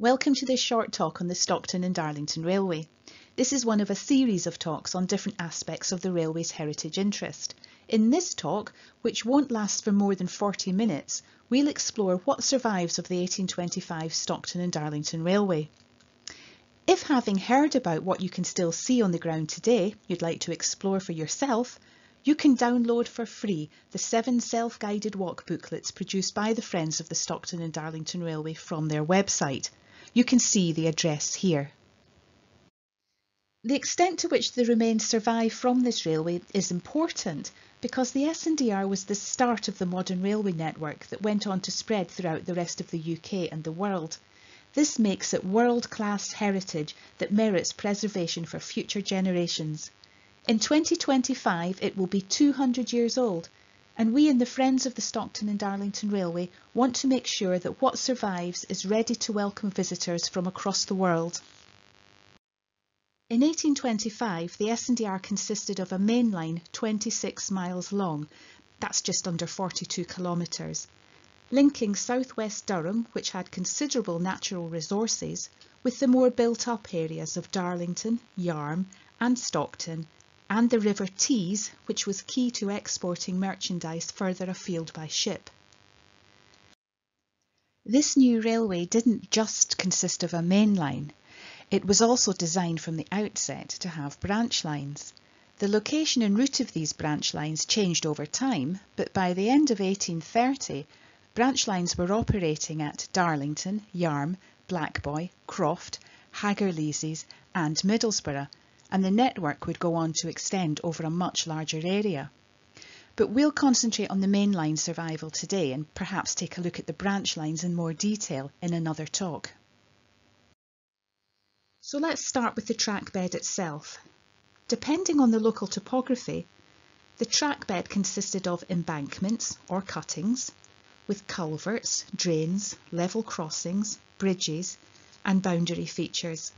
Welcome to this short talk on the Stockton and Darlington Railway. This is one of a series of talks on different aspects of the railway's heritage interest. In this talk, which won't last for more than 40 minutes, we'll explore what survives of the 1825 Stockton and Darlington Railway. If, having heard about what you can still see on the ground today, you'd like to explore for yourself, you can download for free the 7 self-guided walk booklets produced by the Friends of the Stockton and Darlington Railway from their website. You can see the address here. The extent to which the remains survive from this railway is important because the S&DR was the start of the modern railway network that went on to spread throughout the rest of the UK and the world. This makes it world-class heritage that merits preservation for future generations. In 2025 it will be 200 years old, and we in the Friends of the Stockton and Darlington Railway want to make sure that what survives is ready to welcome visitors from across the world. In 1825, the S&DR consisted of a main line 26 miles long, that's just under 42 kilometres, linking southwest Durham, which had considerable natural resources, with the more built-up areas of Darlington, Yarm and Stockton, and the River Tees, which was key to exporting merchandise further afield by ship. This new railway didn't just consist of a main line. It was also designed from the outset to have branch lines. The location and route of these branch lines changed over time, but by the end of 1830, branch lines were operating at Darlington, Yarm, Blackboy, Croft, Hagerleases and Middlesbrough, and the network would go on to extend over a much larger area. But we'll concentrate on the main line survival today and perhaps take a look at the branch lines in more detail in another talk. So let's start with the track bed itself. Depending on the local topography, the track bed consisted of embankments or cuttings, with culverts, drains, level crossings, bridges and boundary features.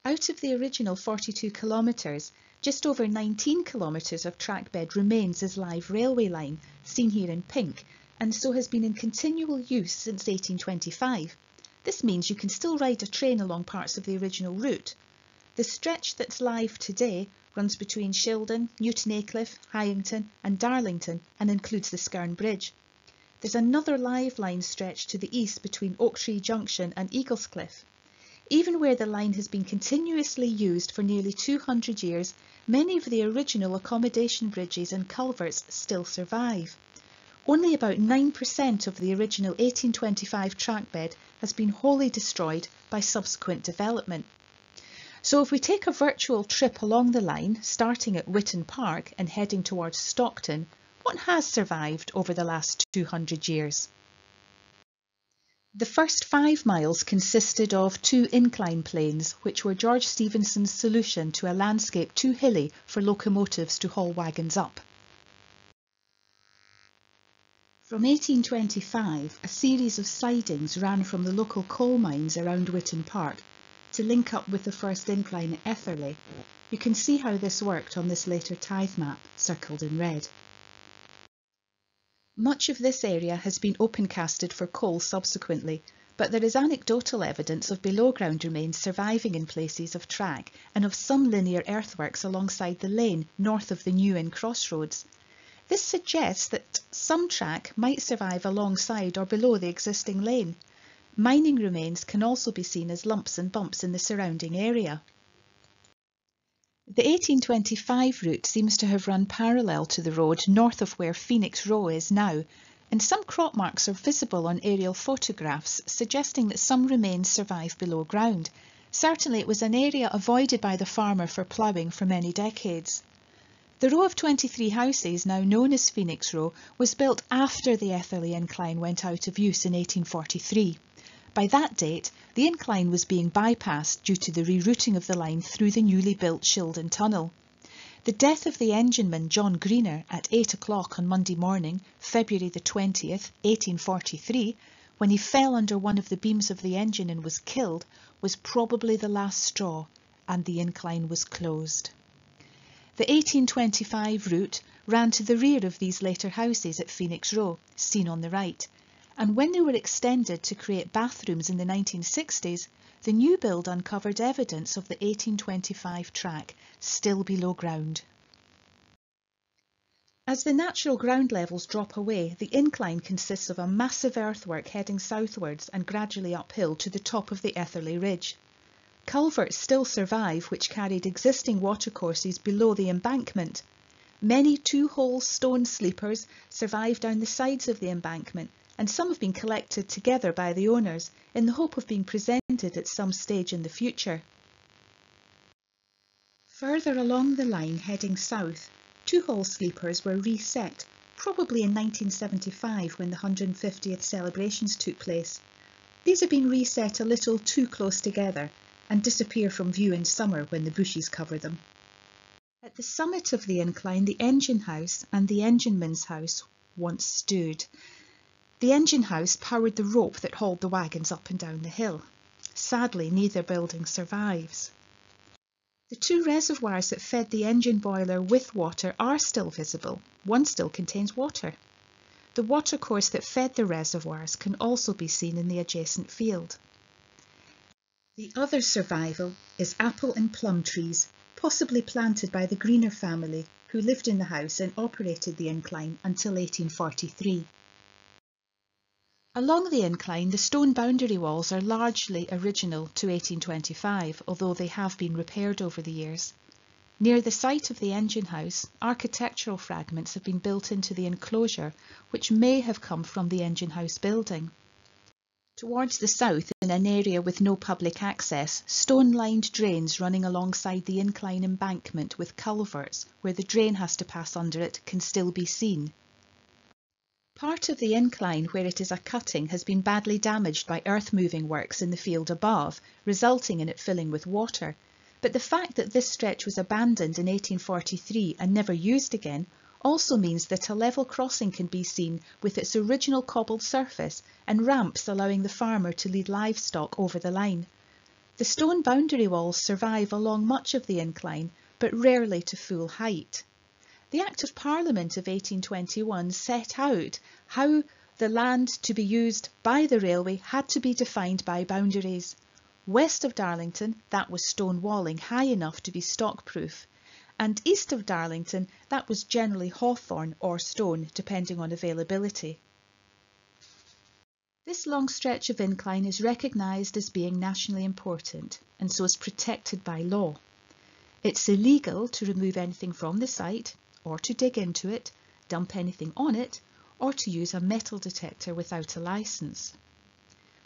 Out of the original 42 kilometres, just over 19 kilometres of track bed remains as live railway line, seen here in pink, and so has been in continual use since 1825. This means you can still ride a train along parts of the original route. The stretch that's live today runs between Shildon, Newton Aycliffe, Hyington and Darlington and includes the Skerne Bridge. There's another live line stretch to the east between Oak Tree Junction and Eaglescliffe. Even where the line has been continuously used for nearly 200 years, many of the original accommodation bridges and culverts still survive. Only about 9% of the original 1825 track bed has been wholly destroyed by subsequent development. So if we take a virtual trip along the line, starting at Witton Park and heading towards Stockton, what has survived over the last 200 years? The first 5 miles consisted of 2 incline planes, which were George Stephenson's solution to a landscape too hilly for locomotives to haul wagons up. From 1825, a series of sidings ran from the local coal mines around Witton Park to link up with the first incline at Etherley. You can see how this worked on this later tithe map, circled in red. Much of this area has been open-casted for coal subsequently, but there is anecdotal evidence of below-ground remains surviving in places of track and of some linear earthworks alongside the lane north of the New Inn crossroads. This suggests that some track might survive alongside or below the existing lane. Mining remains can also be seen as lumps and bumps in the surrounding area. The 1825 route seems to have run parallel to the road north of where Phoenix Row is now, and some crop marks are visible on aerial photographs suggesting that some remains survive below ground. Certainly it was an area avoided by the farmer for ploughing for many decades. The row of 23 houses, now known as Phoenix Row, was built after the Etherley incline went out of use in 1843. By that date, the incline was being bypassed due to the rerouting of the line through the newly built Shildon Tunnel. The death of the engineman John Greener at 8 o'clock on Monday morning, February the 20th, 1843, when he fell under one of the beams of the engine and was killed, was probably the last straw, and the incline was closed. The 1825 route ran to the rear of these later houses at Phoenix Row, seen on the right, and when they were extended to create bathrooms in the 1960s, the new build uncovered evidence of the 1825 track still below ground. As the natural ground levels drop away, the incline consists of a massive earthwork heading southwards and gradually uphill to the top of the Etherley Ridge. Culverts still survive which carried existing watercourses below the embankment. Many two-hole stone sleepers survive down the sides of the embankment, and some have been collected together by the owners in the hope of being presented at some stage in the future. Further along the line heading south, two-hole sleepers were reset, probably in 1975 when the 150th celebrations took place. These have been reset a little too close together and disappear from view in summer when the bushes cover them. At the summit of the incline, the engine house and the engineman's house once stood. The engine house powered the rope that hauled the wagons up and down the hill. Sadly, neither building survives. The two reservoirs that fed the engine boiler with water are still visible. One still contains water. The watercourse that fed the reservoirs can also be seen in the adjacent field. The other survival is apple and plum trees, possibly planted by the Greener family, who lived in the house and operated the incline until 1843. Along the incline, the stone boundary walls are largely original to 1825, although they have been repaired over the years. Near the site of the engine house, architectural fragments have been built into the enclosure, which may have come from the engine house building. Towards the south, in an area with no public access, stone-lined drains running alongside the incline embankment with culverts, where the drain has to pass under it, can still be seen. Part of the incline where it is a cutting has been badly damaged by earth-moving works in the field above, resulting in it filling with water. But the fact that this stretch was abandoned in 1843 and never used again also means that a level crossing can be seen with its original cobbled surface and ramps allowing the farmer to lead livestock over the line. The stone boundary walls survive along much of the incline, but rarely to full height. The Act of Parliament of 1821 set out how the land to be used by the railway had to be defined by boundaries. West of Darlington, that was stone walling high enough to be stock-proof, and east of Darlington, that was generally hawthorn or stone, depending on availability. This long stretch of incline is recognised as being nationally important, and so is protected by law. It's illegal to remove anything from the site, or to dig into it, dump anything on it, or to use a metal detector without a licence.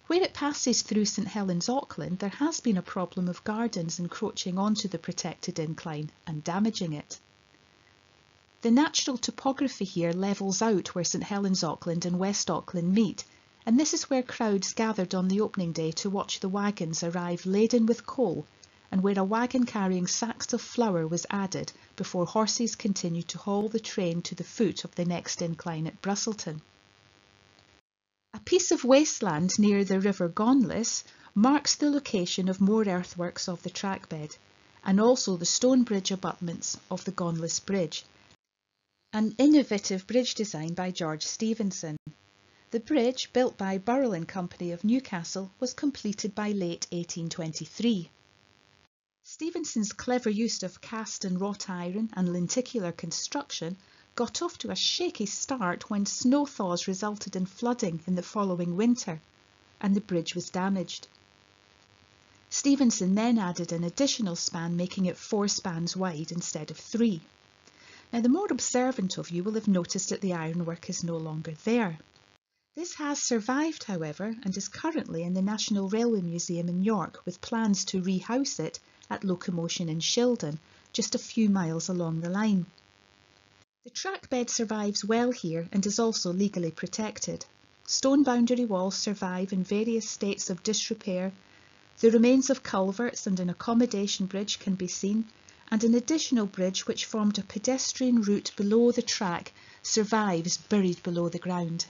Where it passes through St Helens, Auckland, there has been a problem of gardens encroaching onto the protected incline and damaging it. The natural topography here levels out where St Helens, Auckland and West Auckland meet, and this is where crowds gathered on the opening day to watch the wagons arrive laden with coal, and where a wagon carrying sacks of flour was added before horses continued to haul the train to the foot of the next incline at Brusselton. A piece of wasteland near the river Gorlice marks the location of more earthworks of the trackbed, and also the stone bridge abutments of the Gorlice Bridge, an innovative bridge design by George Stephenson. The bridge, built by Burrell and Company of Newcastle, was completed by late 1823. Stephenson's clever use of cast and wrought iron and lenticular construction got off to a shaky start when snow thaws resulted in flooding in the following winter, and the bridge was damaged. Stephenson then added an additional span, making it 4 spans wide instead of 3. Now, the more observant of you will have noticed that the ironwork is no longer there. This has survived, however, and is currently in the National Railway Museum in York, with plans to rehouse it at Locomotion in Shildon, just a few miles along the line. The trackbed survives well here and is also legally protected. Stone boundary walls survive in various states of disrepair. The remains of culverts and an accommodation bridge can be seen, and an additional bridge which formed a pedestrian route below the track survives buried below the ground.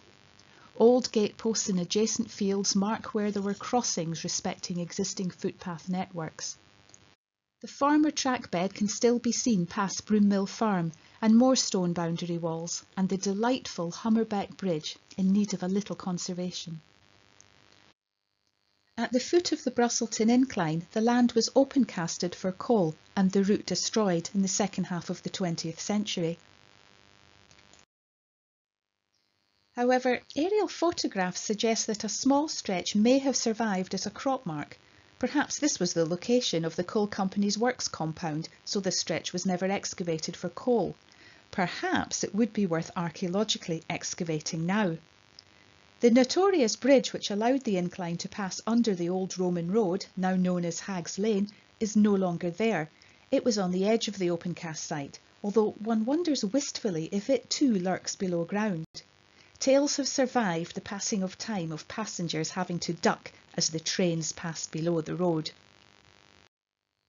Old gateposts in adjacent fields mark where there were crossings respecting existing footpath networks. The former trackbed can still be seen past Broom Mill Farm, and more stone boundary walls, and the delightful Hummerbeck Bridge in need of a little conservation. At the foot of the Brusselton incline, the land was open-casted for coal and the route destroyed in the second half of the 20th century. However, aerial photographs suggest that a small stretch may have survived as a crop mark. Perhaps this was the location of the coal company's works compound, so the stretch was never excavated for coal. Perhaps it would be worth archaeologically excavating now. The notorious bridge which allowed the incline to pass under the old Roman road, now known as Hag's Lane, is no longer there. It was on the edge of the open cast site, although one wonders wistfully if it too lurks below ground. Tales have survived the passing of time of passengers having to duck as the trains passed below the road.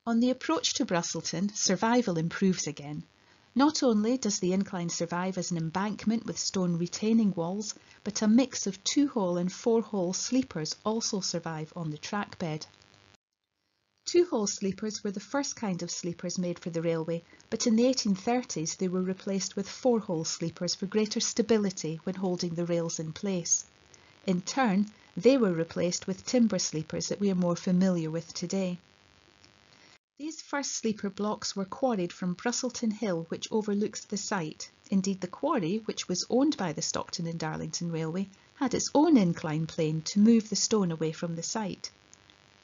On the approach to Brusselton, survival improves again. Not only does the incline survive as an embankment with stone retaining walls, but a mix of 2-hole and 4-hole sleepers also survive on the track bed. 2-hole sleepers were the first kind of sleepers made for the railway, but in the 1830s they were replaced with 4-hole sleepers for greater stability when holding the rails in place. In turn, they were replaced with timber sleepers that we are more familiar with today. These first sleeper blocks were quarried from Brusselton Hill, which overlooks the site. Indeed, the quarry, which was owned by the Stockton and Darlington Railway, had its own incline plane to move the stone away from the site.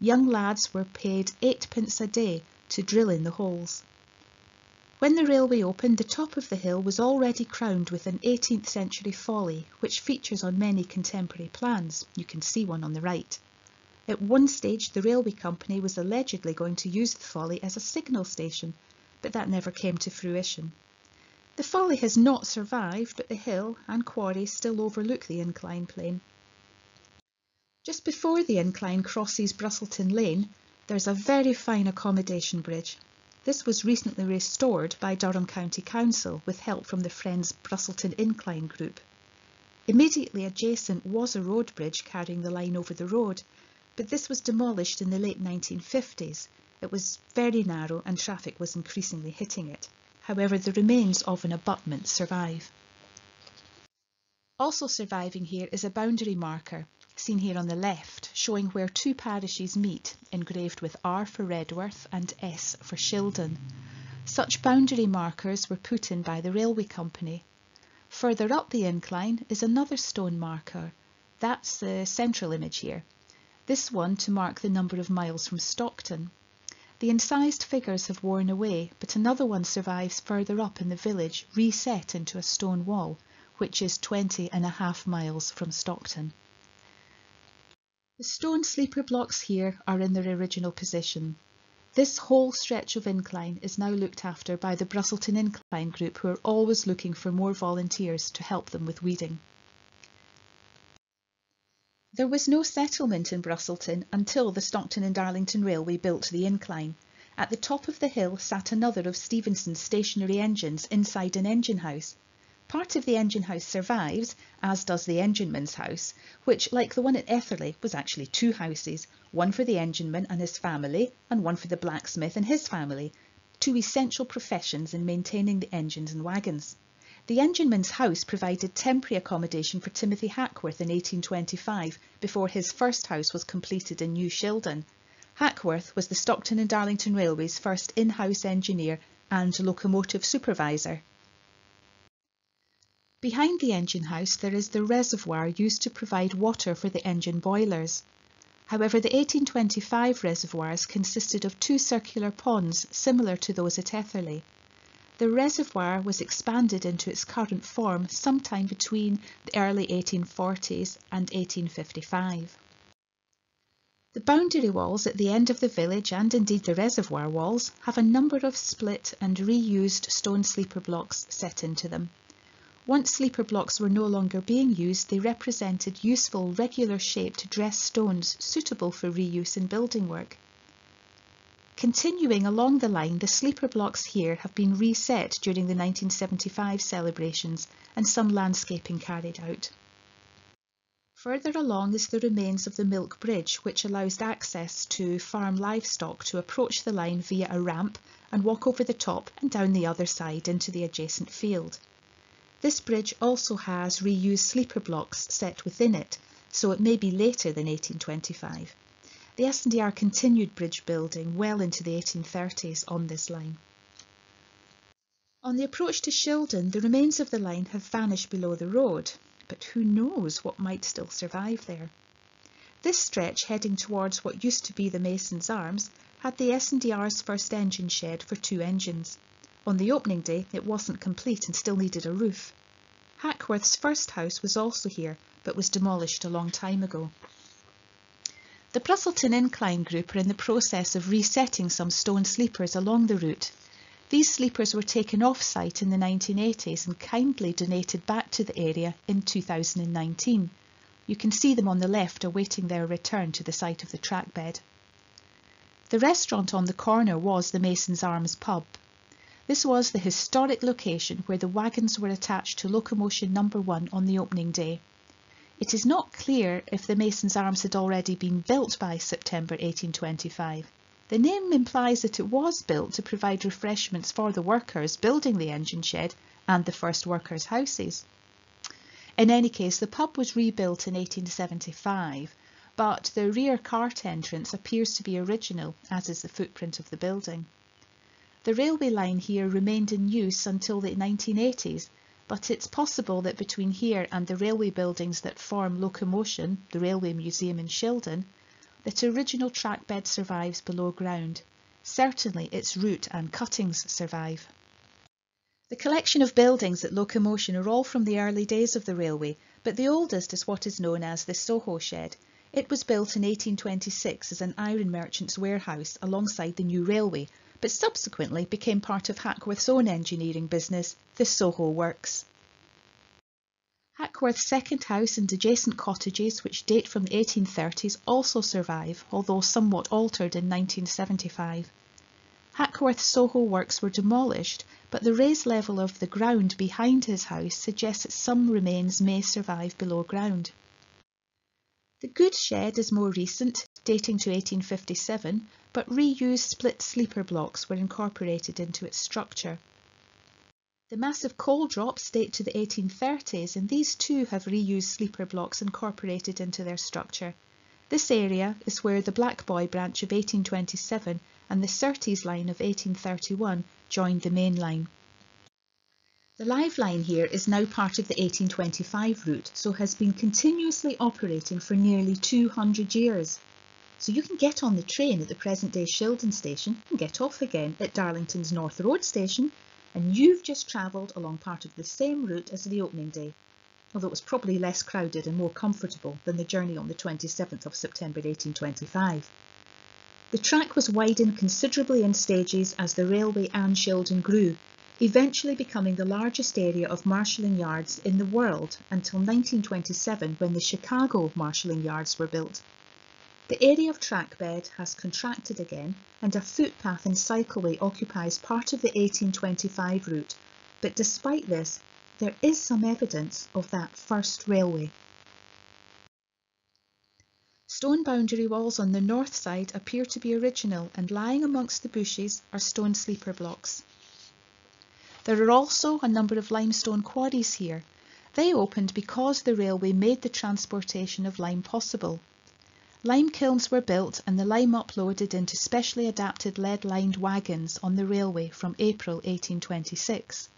Young lads were paid 8p a day to drill in the holes. When the railway opened, the top of the hill was already crowned with an 18th century folly, which features on many contemporary plans. You can see one on the right. At one stage, the railway company was allegedly going to use the folly as a signal station, but that never came to fruition. The folly has not survived, but the hill and quarry still overlook the incline plane. Just before the incline crosses Brusselton Lane, there's a very fine accommodation bridge. This was recently restored by Durham County Council with help from the Friends Brusselton Incline Group. Immediately adjacent was a road bridge carrying the line over the road, but this was demolished in the late 1950s. It was very narrow and traffic was increasingly hitting it. However, the remains of an abutment survive. Also surviving here is a boundary marker, seen here on the left, showing where two parishes meet, engraved with R for Redworth and S for Shildon. Such boundary markers were put in by the railway company. Further up the incline is another stone marker. That's the central image here. This one to mark the number of miles from Stockton. The incised figures have worn away, but another one survives further up in the village, reset into a stone wall, which is 20.5 miles from Stockton. The stone sleeper blocks here are in their original position. This whole stretch of incline is now looked after by the Brusselton Incline Group, who are always looking for more volunteers to help them with weeding. There was no settlement in Brusselton until the Stockton and Darlington Railway built the incline. At the top of the hill sat another of Stephenson's stationary engines inside an engine house. Part of the engine house survives, as does the engineman's house, which, like the one at Etherley, was actually two houses, one for the engineman and his family, and one for the blacksmith and his family, two essential professions in maintaining the engines and wagons. The engineman's house provided temporary accommodation for Timothy Hackworth in 1825, before his first house was completed in New Shildon. Hackworth was the Stockton and Darlington Railway's first in-house engineer and locomotive supervisor. Behind the engine house there is the reservoir used to provide water for the engine boilers. However, the 1825 reservoirs consisted of two circular ponds similar to those at Etherley. The reservoir was expanded into its current form sometime between the early 1840s and 1855. The boundary walls at the end of the village, and indeed the reservoir walls, have a number of split and reused stone sleeper blocks set into them. Once sleeper blocks were no longer being used, they represented useful regular shaped dress stones suitable for reuse in building work. Continuing along the line, the sleeper blocks here have been reset during the 1975 celebrations and some landscaping carried out. Further along is the remains of the Milk Bridge, which allows access to farm livestock to approach the line via a ramp and walk over the top and down the other side into the adjacent field. This bridge also has reused sleeper blocks set within it, so it may be later than 1825. The S&DR continued bridge building well into the 1830s on this line. On the approach to Shildon, the remains of the line have vanished below the road, but who knows what might still survive there. This stretch, heading towards what used to be the Mason's Arms, had the S&DR's first engine shed for 2 engines. On the opening day, it wasn't complete and still needed a roof. Hackworth's first house was also here, but was demolished a long time ago. The Brusselton Incline Group are in the process of resetting some stone sleepers along the route. These sleepers were taken off-site in the 1980s and kindly donated back to the area in 2019. You can see them on the left awaiting their return to the site of the track bed. The restaurant on the corner was the Mason's Arms pub. This was the historic location where the wagons were attached to locomotion number 1 on the opening day. It is not clear if the Mason's Arms had already been built by September 1825. The name implies that it was built to provide refreshments for the workers building the engine shed and the first workers' houses. In any case, the pub was rebuilt in 1875, but the rear cart entrance appears to be original, as is the footprint of the building. The railway line here remained in use until the 1980s, but it's possible that between here and the railway buildings that form Locomotion, the Railway Museum in Shildon, that original track bed survives below ground. Certainly its route and cuttings survive. The collection of buildings at Locomotion are all from the early days of the railway, but the oldest is what is known as the Sawhorse Shed. It was built in 1826 as an iron merchant's warehouse alongside the new railway, but subsequently became part of Hackworth's own engineering business, the Soho Works. Hackworth's second house and adjacent cottages, which date from the 1830s, also survive, although somewhat altered in 1975. Hackworth's Soho Works were demolished, but the raised level of the ground behind his house suggests that some remains may survive below ground. The goods shed is more recent, dating to 1857, but reused split sleeper blocks were incorporated into its structure. The massive coal drops date to the 1830s, and these too have reused sleeper blocks incorporated into their structure. This area is where the Black Boy branch of 1827 and the Surtees line of 1831 joined the main line. The live line here is now part of the 1825 route, so has been continuously operating for nearly 200 years. So you can get on the train at the present-day Shildon station and get off again at Darlington's North Road station, and you've just travelled along part of the same route as the opening day, although it was probably less crowded and more comfortable than the journey on the 27th of September 1825. The track was widened considerably in stages as the railway and Shildon grew, eventually becoming the largest area of marshalling yards in the world until 1927, when the Chicago marshalling yards were built. The area of track bed has contracted again, and a footpath and cycleway occupies part of the 1825 route, but despite this, there is some evidence of that first railway. Stone boundary walls on the north side appear to be original, and lying amongst the bushes are stone sleeper blocks. There are also a number of limestone quarries here. They opened because the railway made the transportation of lime possible. Lime kilns were built and the lime uploaded into specially adapted lead-lined wagons on the railway from April 1826.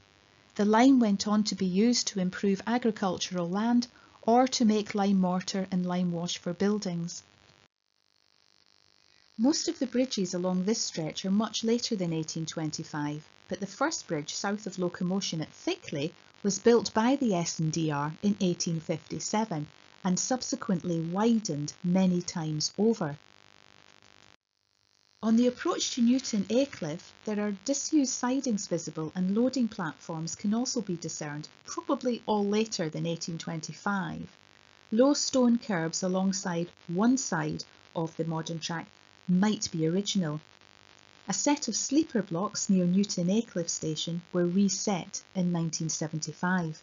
The lime went on to be used to improve agricultural land or to make lime mortar and lime wash for buildings. Most of the bridges along this stretch are much later than 1825, but the first bridge south of Locomotion at Thickley was built by the S&DR in 1857 and subsequently widened many times over. On the approach to Newton Aycliffe, there are disused sidings visible, and loading platforms can also be discerned, probably all later than 1825. Low stone curbs alongside one side of the modern track might be original. A set of sleeper blocks near Newton Aycliffe station were reset in 1975.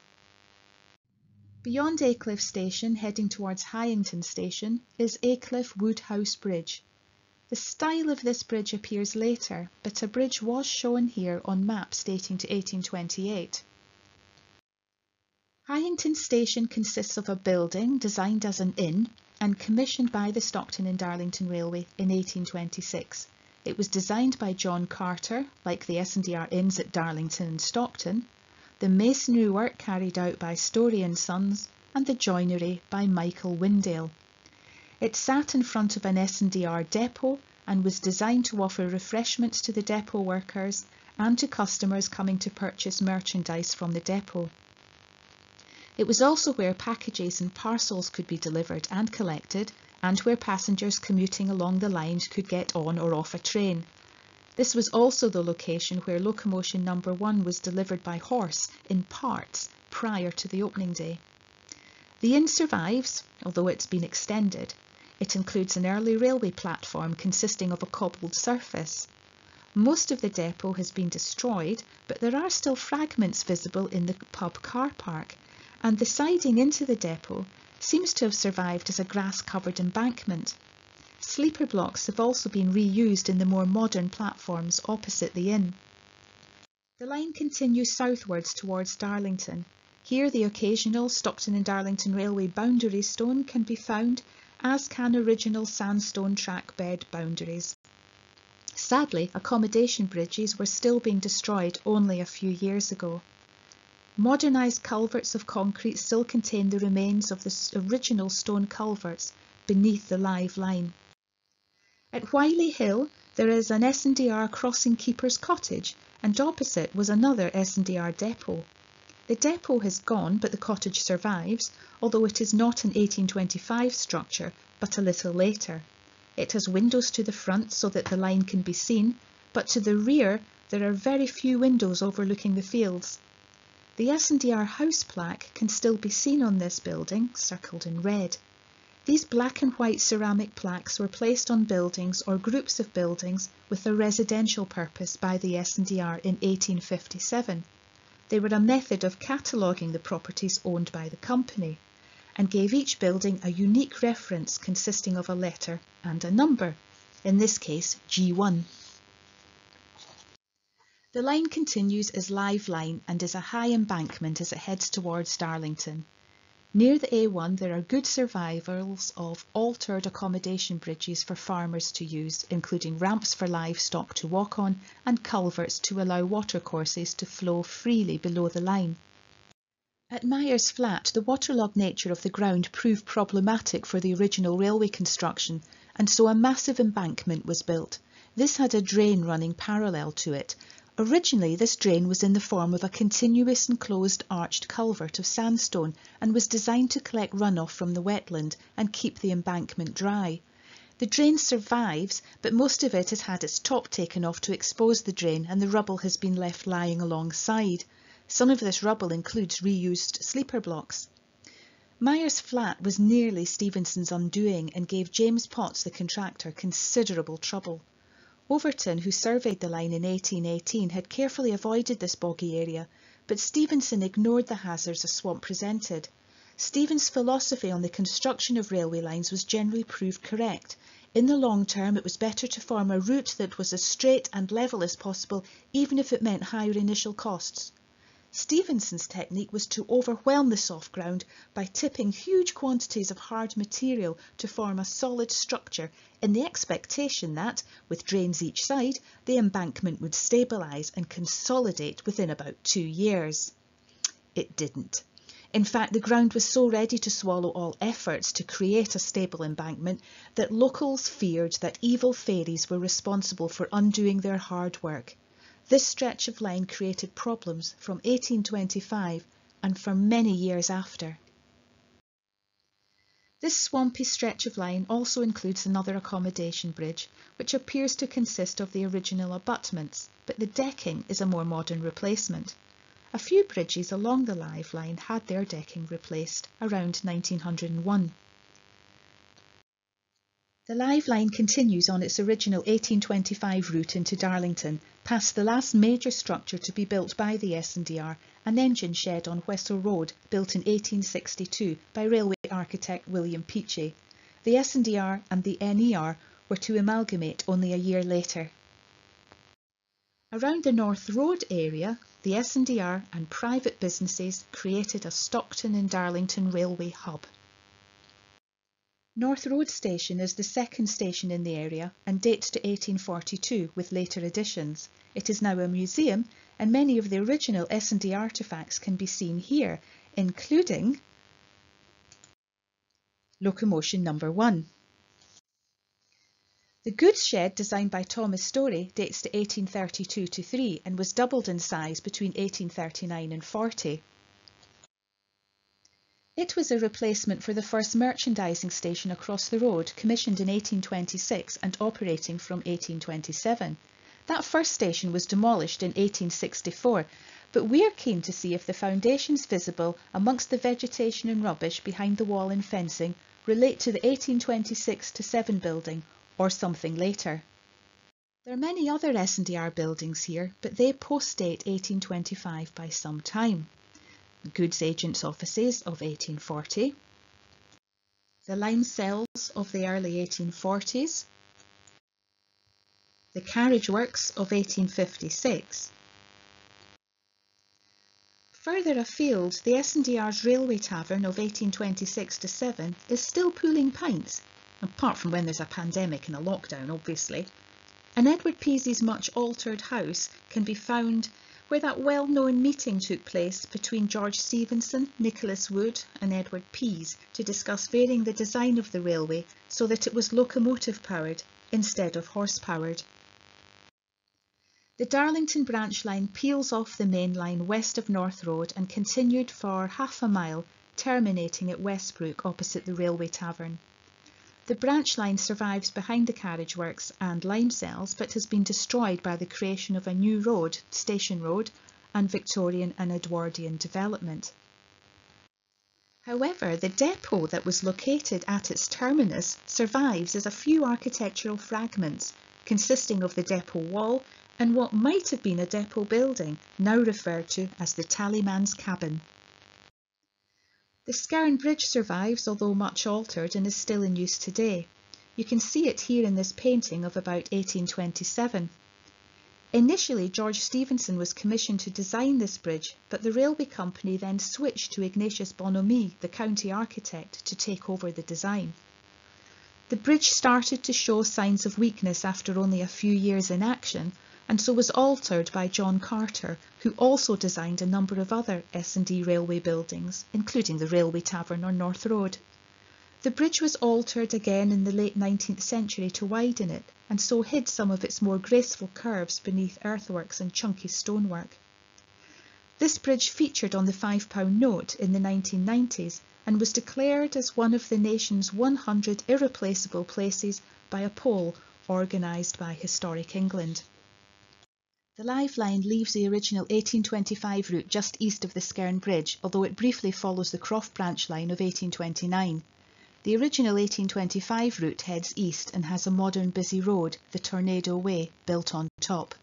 Beyond Aycliffe Station, heading towards Hyington Station, is Aycliffe Woodhouse Bridge. The style of this bridge appears later, but a bridge was shown here on maps dating to 1828. Hyington Station consists of a building designed as an inn and commissioned by the Stockton and Darlington Railway in 1826. It was designed by John Carter, like the S&DR inns at Darlington and Stockton, the masonry work carried out by Storey and Sons, and the joinery by Michael Windale. It sat in front of an S&DR depot and was designed to offer refreshments to the depot workers and to customers coming to purchase merchandise from the depot. It was also where packages and parcels could be delivered and collected, and where passengers commuting along the lines could get on or off a train. This was also the location where locomotion number 1 was delivered by horse in parts prior to the opening day. The inn survives, although it's been extended. It includes an early railway platform consisting of a cobbled surface. Most of the depot has been destroyed, but there are still fragments visible in the pub car park, and the siding into the depot seems to have survived as a grass-covered embankment. Sleeper blocks have also been reused in the more modern platforms opposite the inn. The line continues southwards towards Darlington. Here the occasional Stockton and Darlington Railway boundary stone can be found, as can original sandstone track bed boundaries. Sadly, accommodation bridges were still being destroyed only a few years ago. Modernised culverts of concrete still contain the remains of the original stone culverts beneath the live line. At Wiley Hill there is an S&DR crossing keeper's cottage, and opposite was another S&DR depot. The depot has gone, but the cottage survives, although it is not an 1825 structure, but a little later. It has windows to the front so that the line can be seen, but to the rear there are very few windows overlooking the fields. The S&DR house plaque can still be seen on this building, circled in red. These black and white ceramic plaques were placed on buildings or groups of buildings with a residential purpose by the S&DR in 1857. They were a method of cataloguing the properties owned by the company, and gave each building a unique reference consisting of a letter and a number, in this case G1. The line continues as live line and is a high embankment as it heads towards Darlington. Near the A1 there are good survivals of altered accommodation bridges for farmers to use, including ramps for livestock to walk on and culverts to allow watercourses to flow freely below the line. At Myers Flat, the waterlogged nature of the ground proved problematic for the original railway construction, and so a massive embankment was built. This had a drain running parallel to it. Originally, this drain was in the form of a continuous enclosed arched culvert of sandstone and was designed to collect runoff from the wetland and keep the embankment dry. The drain survives, but most of it has had its top taken off to expose the drain, and the rubble has been left lying alongside. Some of this rubble includes reused sleeper blocks. Myers Flat was nearly Stephenson's undoing and gave James Potts, the contractor, considerable trouble. Overton, who surveyed the line in 1818, had carefully avoided this boggy area, but Stephenson ignored the hazards a swamp presented. Stephenson's philosophy on the construction of railway lines was generally proved correct. In the long term, it was better to form a route that was as straight and level as possible, even if it meant higher initial costs. Stephenson's technique was to overwhelm the soft ground by tipping huge quantities of hard material to form a solid structure, in the expectation that, with drains each side, the embankment would stabilise and consolidate within about 2 years. It didn't. In fact, the ground was so ready to swallow all efforts to create a stable embankment that locals feared that evil fairies were responsible for undoing their hard work. This stretch of line created problems from 1825 and for many years after. This swampy stretch of line also includes another accommodation bridge, which appears to consist of the original abutments, but the decking is a more modern replacement. A few bridges along the live line had their decking replaced around 1901. The live line continues on its original 1825 route into Darlington, past the last major structure to be built by the S&DR, an engine shed on Whistle Road, built in 1862 by railway architect William Peachey. The S&DR and the NER were to amalgamate only a year later. Around the North Road area, the S&DR and private businesses created a Stockton and Darlington railway hub. North Road Station is the second station in the area and dates to 1842 with later additions. It is now a museum and many of the original S&D artefacts can be seen here, including locomotion number 1. The goods shed, designed by Thomas Story, dates to 1832-3 and was doubled in size between 1839 and 40. It was a replacement for the first merchandising station across the road, commissioned in 1826 and operating from 1827. That first station was demolished in 1864, but we're keen to see if the foundations visible amongst the vegetation and rubbish behind the wall and fencing relate to the 1826-7 building or something later. There are many other S&DR buildings here, but they post-date 1825 by some time. The goods agents' offices of 1840, the lime cells of the early 1840s, the carriage works of 1856. Further afield, the S&DR's Railway Tavern of 1826-7 is still pooling pints, apart from when there's a pandemic and a lockdown, obviously. And Edward Peasy's much altered house can be found where that well-known meeting took place between George Stephenson, Nicholas Wood and Edward Pease to discuss varying the design of the railway so that it was locomotive-powered instead of horse-powered. The Darlington branch line peels off the main line west of North Road and continued for half a mile, terminating at Westbrook opposite the Railway Tavern. The branch line survives behind the carriage works and lime cells, but has been destroyed by the creation of a new road, Station Road, and Victorian and Edwardian development. However, the depot that was located at its terminus survives as a few architectural fragments, consisting of the depot wall and what might have been a depot building, now referred to as the Tallyman's Cabin. The Skerne Bridge survives, although much altered, and is still in use today. You can see it here in this painting of about 1827. Initially, George Stephenson was commissioned to design this bridge, but the railway company then switched to Ignatius Bonomie, the county architect, to take over the design. The bridge started to show signs of weakness after only a few years in action, and so was altered by John Carter, who also designed a number of other S&D railway buildings, including the Railway Tavern on North Road. The bridge was altered again in the late 19th century to widen it, and so hid some of its more graceful curves beneath earthworks and chunky stonework. This bridge featured on the £5 note in the 1990s and was declared as one of the nation's 100 irreplaceable places by a poll organised by Historic England. The live line leaves the original 1825 route just east of the Skerne Bridge, although it briefly follows the Croft branch line of 1829. The original 1825 route heads east and has a modern busy road, the Tornado Way, built on top.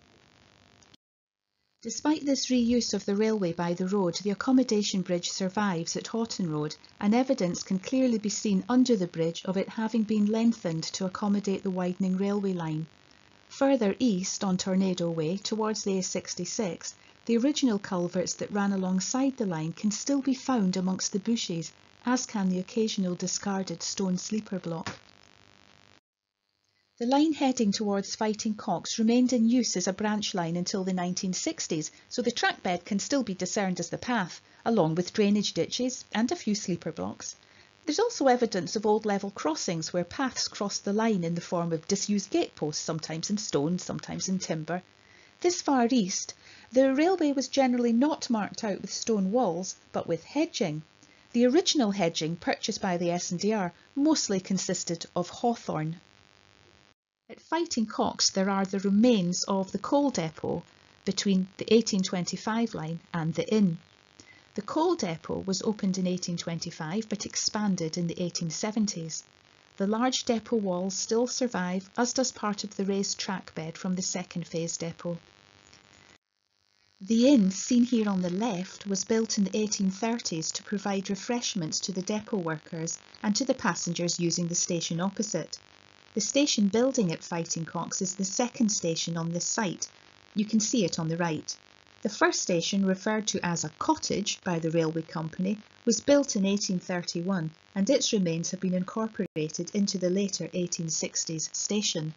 Despite this reuse of the railway by the road, the accommodation bridge survives at Houghton Road, and evidence can clearly be seen under the bridge of it having been lengthened to accommodate the widening railway line. Further east, on Tornado Way, towards the A66, the original culverts that ran alongside the line can still be found amongst the bushes, as can the occasional discarded stone sleeper block. The line heading towards Fighting Cocks remained in use as a branch line until the 1960s, so the track bed can still be discerned as the path, along with drainage ditches and a few sleeper blocks. There's also evidence of old level crossings where paths crossed the line in the form of disused gateposts, sometimes in stone, sometimes in timber. This far east, the railway was generally not marked out with stone walls, but with hedging. The original hedging purchased by the S&DR mostly consisted of hawthorn. At Fighting Cocks there are the remains of the coal depot between the 1825 line and the inn. The coal depot was opened in 1825 but expanded in the 1870s. The large depot walls still survive, as does part of the raised track bed from the second phase depot. The inn, seen here on the left, was built in the 1830s to provide refreshments to the depot workers and to the passengers using the station opposite. The station building at Fighting Cocks is the second station on this site. You can see it on the right. The first station, referred to as a cottage by the railway company, was built in 1831 and its remains have been incorporated into the later 1860s station.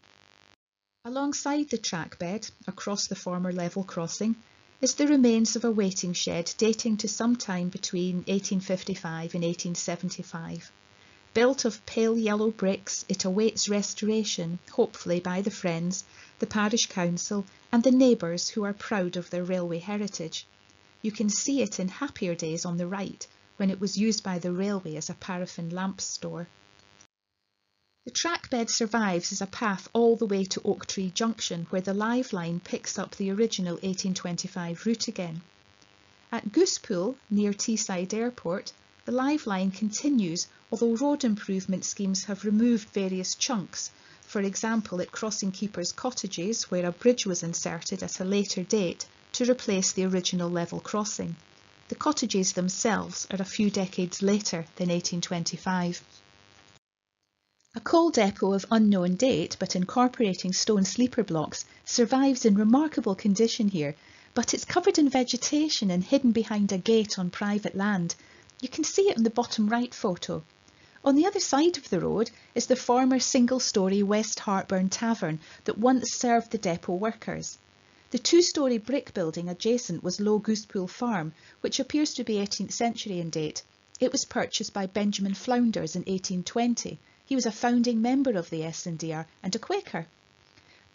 Alongside the track bed, across the former level crossing, is the remains of a waiting shed dating to some time between 1855 and 1875. Built of pale yellow bricks, it awaits restoration, hopefully by the Friends, the parish council and the neighbours who are proud of their railway heritage. You can see it in happier days on the right, when it was used by the railway as a paraffin lamp store. The track bed survives as a path all the way to Oak Tree Junction, where the live line picks up the original 1825 route again. At Goosepool, near Teesside Airport, the live line continues, although road improvement schemes have removed various chunks, for example at Crossing Keepers Cottages, where a bridge was inserted at a later date to replace the original level crossing. The cottages themselves are a few decades later than 1825. A coal depot of unknown date, but incorporating stone sleeper blocks, survives in remarkable condition here, but it's covered in vegetation and hidden behind a gate on private land. You can see it in the bottom right photo. On the other side of the road is the former single-storey West Hartburn Tavern that once served the depot workers. The two-storey brick building adjacent was Low Goosepool Farm, which appears to be 18th century in date. It was purchased by Benjamin Flounders in 1820. He was a founding member of the S&DR and a Quaker.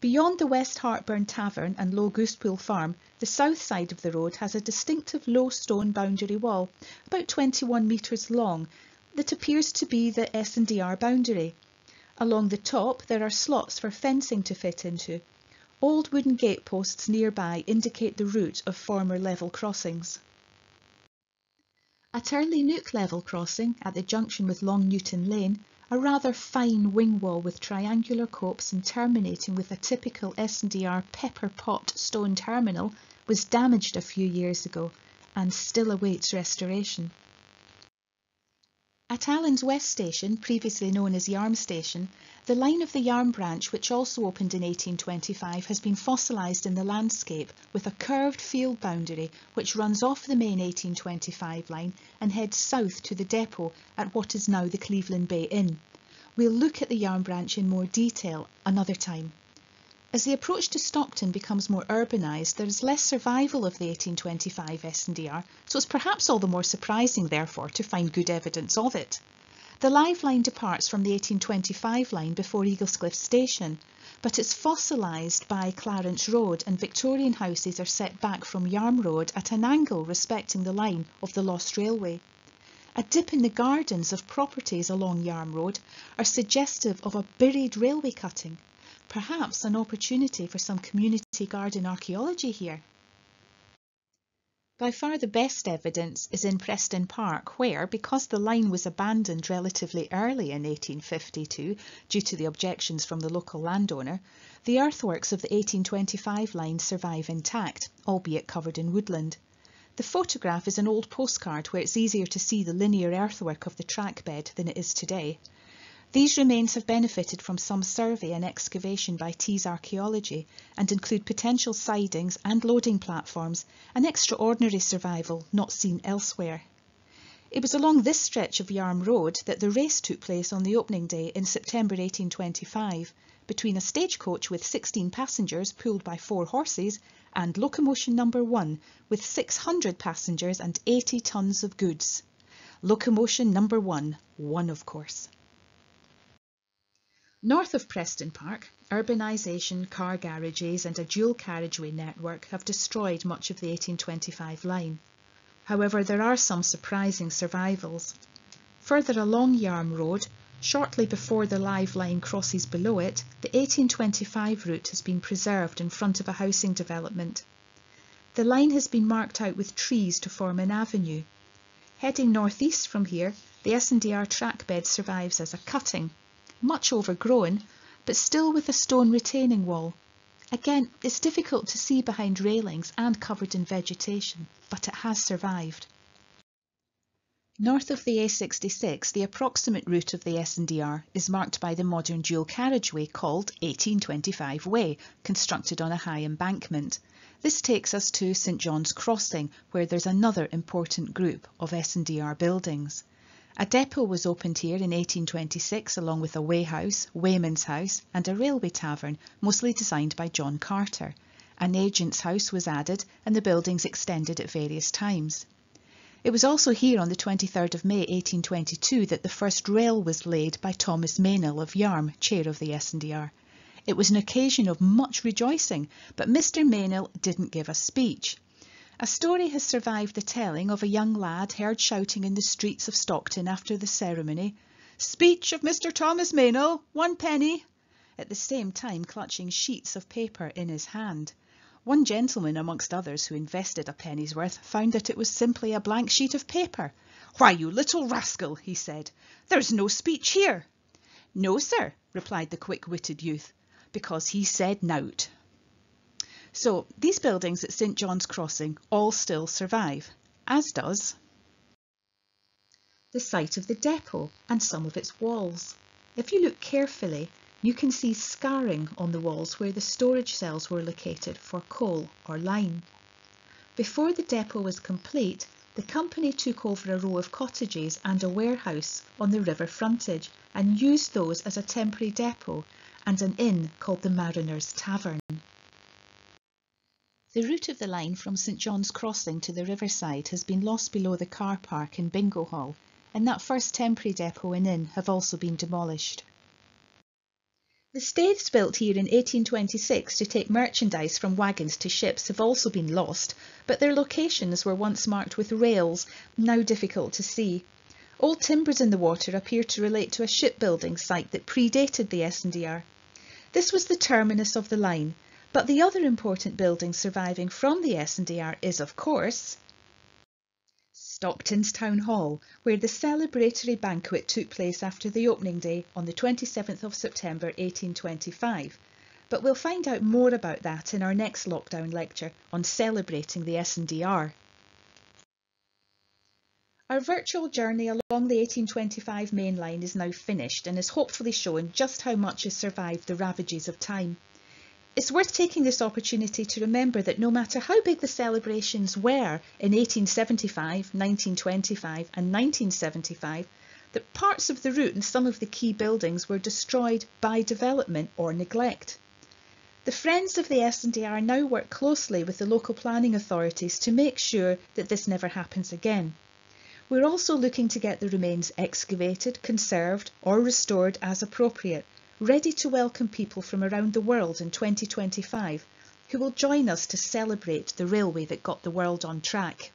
Beyond the West Hartburn Tavern and Low Goosepool Farm, the south side of the road has a distinctive low stone boundary wall, about 21 metres long, that appears to be the S&DR boundary. Along the top there are slots for fencing to fit into. Old wooden gateposts nearby indicate the route of former level crossings. At Early Nook level crossing, at the junction with Long Newton Lane, a rather fine wing wall with triangular copes and terminating with a typical S&DR pepper pot stone terminal was damaged a few years ago and still awaits restoration. At Allen's West Station, previously known as Yarm Station, the line of the Yarm branch, which also opened in 1825, has been fossilised in the landscape with a curved field boundary which runs off the main 1825 line and heads south to the depot at what is now the Cleveland Bay Inn. We'll look at the Yarm branch in more detail another time. As the approach to Stockton becomes more urbanised, there is less survival of the 1825 S&DR, so it's perhaps all the more surprising, therefore, to find good evidence of it. The live line departs from the 1825 line before Eaglescliffe Station, but it's fossilised by Clarence Road and Victorian houses are set back from Yarm Road at an angle respecting the line of the Lost Railway. A dip in the gardens of properties along Yarm Road are suggestive of a buried railway cutting. Perhaps an opportunity for some community garden archaeology here. By far the best evidence is in Preston Park, where, because the line was abandoned relatively early in 1852 due to the objections from the local landowner, the earthworks of the 1825 line survive intact, albeit covered in woodland. The photograph is an old postcard where it's easier to see the linear earthwork of the track bed than it is today. These remains have benefited from some survey and excavation by Tees Archaeology and include potential sidings and loading platforms, an extraordinary survival not seen elsewhere. It was along this stretch of Yarm Road that the race took place on the opening day in September 1825, between a stagecoach with 16 passengers pulled by 4 horses and locomotion number 1 with 600 passengers and 80 tonnes of goods. Locomotion number 1, of course. North of Preston Park, urbanisation, car garages and a dual carriageway network have destroyed much of the 1825 line. However, there are some surprising survivals. Further along Yarm Road, shortly before the live line crosses below it, the 1825 route has been preserved in front of a housing development. The line has been marked out with trees to form an avenue. Heading northeast from here, the S&DR track bed survives as a cutting. much overgrown, but still with a stone retaining wall. Again, it's difficult to see behind railings and covered in vegetation, but it has survived. North of the A66, the approximate route of the S&DR is marked by the modern dual carriageway called 1825 Way, constructed on a high embankment. This takes us to St John's Crossing, where there's another important group of S&DR buildings. A depot was opened here in 1826 along with a weighhouse, weighman's house and a railway tavern, mostly designed by John Carter. An agent's house was added and the buildings extended at various times. It was also here on the 23rd of May 1822 that the first rail was laid by Thomas Meynell of Yarm, chair of the S&DR. It was an occasion of much rejoicing, but Mr Meynell didn't give a speech. A story has survived the telling of a young lad heard shouting in the streets of Stockton after the ceremony, "Speech of Mr Thomas Meynell, 1 penny," at the same time clutching sheets of paper in his hand. One gentleman, amongst others, who invested a penny's worth, found that it was simply a blank sheet of paper. "Why, you little rascal," he said, "there's no speech here." "No, sir," replied the quick-witted youth, "because he said nowt." So these buildings at St John's Crossing all still survive, as does the site of the depot and some of its walls. If you look carefully, you can see scarring on the walls where the storage cells were located for coal or lime. Before the depot was complete, the company took over a row of cottages and a warehouse on the river frontage and used those as a temporary depot and an inn called the Mariner's Tavern. The route of the line from St John's Crossing to the riverside has been lost below the car park in Bingo Hall, and that first temporary depot and inn have also been demolished. The staiths built here in 1826 to take merchandise from wagons to ships have also been lost, but their locations were once marked with rails, now difficult to see. Old timbers in the water appear to relate to a shipbuilding site that predated the S&DR. This was the terminus of the line, but the other important building surviving from the S&DR is, of course, Stockton's Town Hall, where the celebratory banquet took place after the opening day on the 27th of September 1825. But we'll find out more about that in our next lockdown lecture on celebrating the S&DR. Our virtual journey along the 1825 main line is now finished and has hopefully shown just how much has survived the ravages of time. It's worth taking this opportunity to remember that no matter how big the celebrations were in 1875, 1925 and 1975, that parts of the route and some of the key buildings were destroyed by development or neglect. The Friends of the S&DR now work closely with the local planning authorities to make sure that this never happens again. We're also looking to get the remains excavated, conserved or restored as appropriate, ready to welcome people from around the world in 2025 who will join us to celebrate the railway that got the world on track.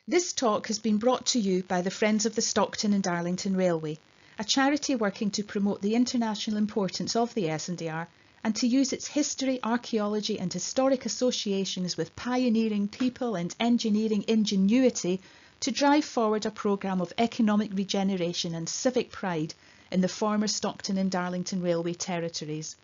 This talk has been brought to you by the Friends of the Stockton and Darlington Railway, a charity working to promote the international importance of the S&DR and to use its history, archaeology and historic associations with pioneering people and engineering ingenuity to drive forward a programme of economic regeneration and civic pride in the former Stockton and Darlington Railway territories.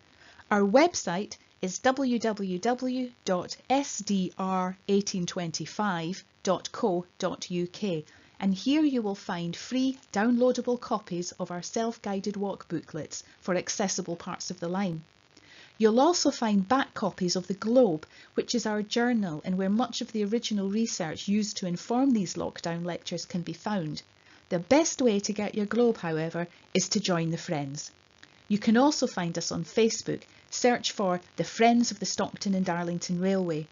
Our website is www.sdr1825.co.uk, and here you will find free downloadable copies of our self-guided walk booklets for accessible parts of the line. You'll also find back copies of the Globe, which is our journal and where much of the original research used to inform these lockdown lectures can be found. The best way to get your Globe, however, is to join the Friends. You can also find us on Facebook. Search for the Friends of the Stockton and Darlington Railway.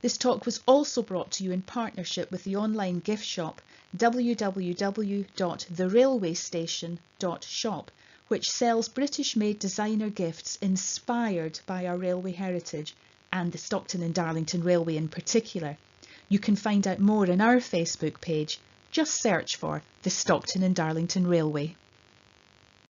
This talk was also brought to you in partnership with the online gift shop www.therailwaystation.shop, which sells British-made designer gifts inspired by our railway heritage and the Stockton and Darlington Railway in particular. You can find out more on our Facebook page. Just search for the Stockton and Darlington Railway.